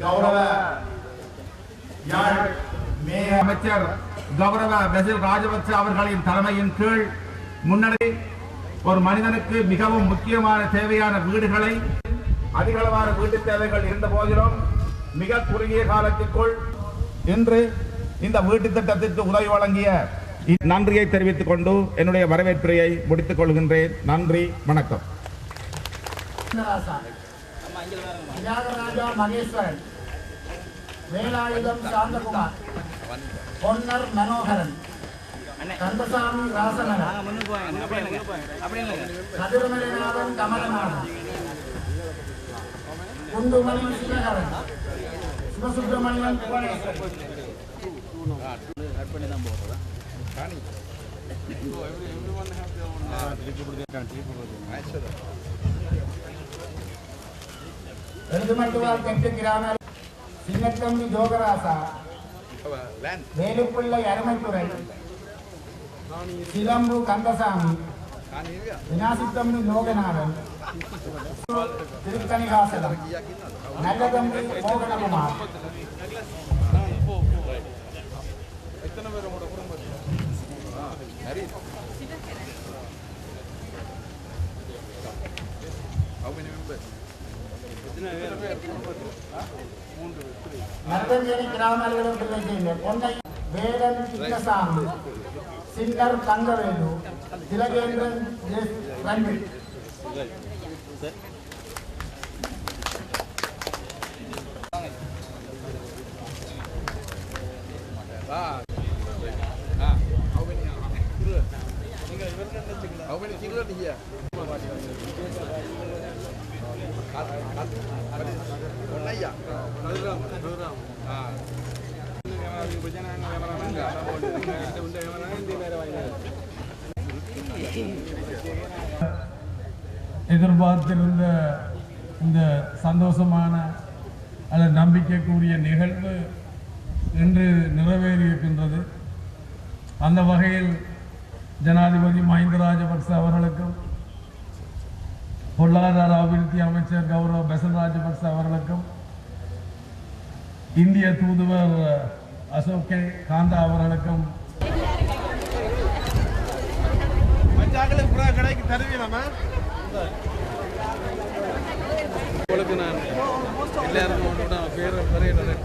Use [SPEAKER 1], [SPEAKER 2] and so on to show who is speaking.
[SPEAKER 1] கௌரவ யாழ் அமைச்சர் கௌரவ பெசில் ராஜபக்ச அவர்களின் தலைமையின் கீழ் முன்னணி ஒரு மனிதனுக்கு மிகவும் முக்கியமான தேவையான வீடுகளை அதிகளவான வீட்டு தேவைகள் இருந்த போதிலும் மிக குறுகிய காலத்திற்குள் இன்று இந்த வீட்டு திட்டத்திற்கு உதவி வழங்கிய நன்றியை தெரிவித்துக் கொண்டு என்னுடைய வரவேற்புரையை முடித்துக் கொள்கின்றேன். நன்றி, வணக்கம்.
[SPEAKER 2] தியாகராஜா மகேஸ்வரன், வேலாயுதம் சாந்தகுமார், பொன்னர் மனோகரன், கந்தசாமி ராசனன், கதிரமலைநாதன் கமலநாதன், குண்டுமணி சிவகரன், சிவசுப்பிரமணியன் புவனேஸ்வரன். எழுதுமட்டுவார் தெற்கு கிராம சின்னத்தம்பி ஜோகராசா, வேலுப்பிள்ளை அருமைத்துறை, சிலம்பு கந்தசாமி, வினாசித்தம்பி லோகநாதன், திருத்தணிகாசலம், நல்லதம்பி மோகனகுமார். நர்தஞ்சேரி கிராம அலுவலகத்தில் சேர்ந்த பொன்னை வேடன் கிருஷ்ணசாமி, சின்னர் தங்கவேலு, திலகேந்திரன் ரஞ்சித்.
[SPEAKER 3] எதிர்பார்த்திருந்த இந்த சந்தோஷமான அல்லது நம்பிக்கைக்குரிய நிகழ்வு இன்று நிறைவேறியிருக்கின்றது. அந்த வகையில் ஜனாதிபதி மஹிந்த ராஜபக்ச அவர்களுக்கும் பொருளாதார அபிவிருத்தி அமைச்சர் கௌரவ பெசில் ராஜபக்ச அவர்களுக்கும் இந்திய தூதுவர் அசோக் காந்தா அவர்களுக்கும்
[SPEAKER 4] கடைக்கு தருவீங்கம்மா. நான் எல்லாருக்கும் பேர் ரெட்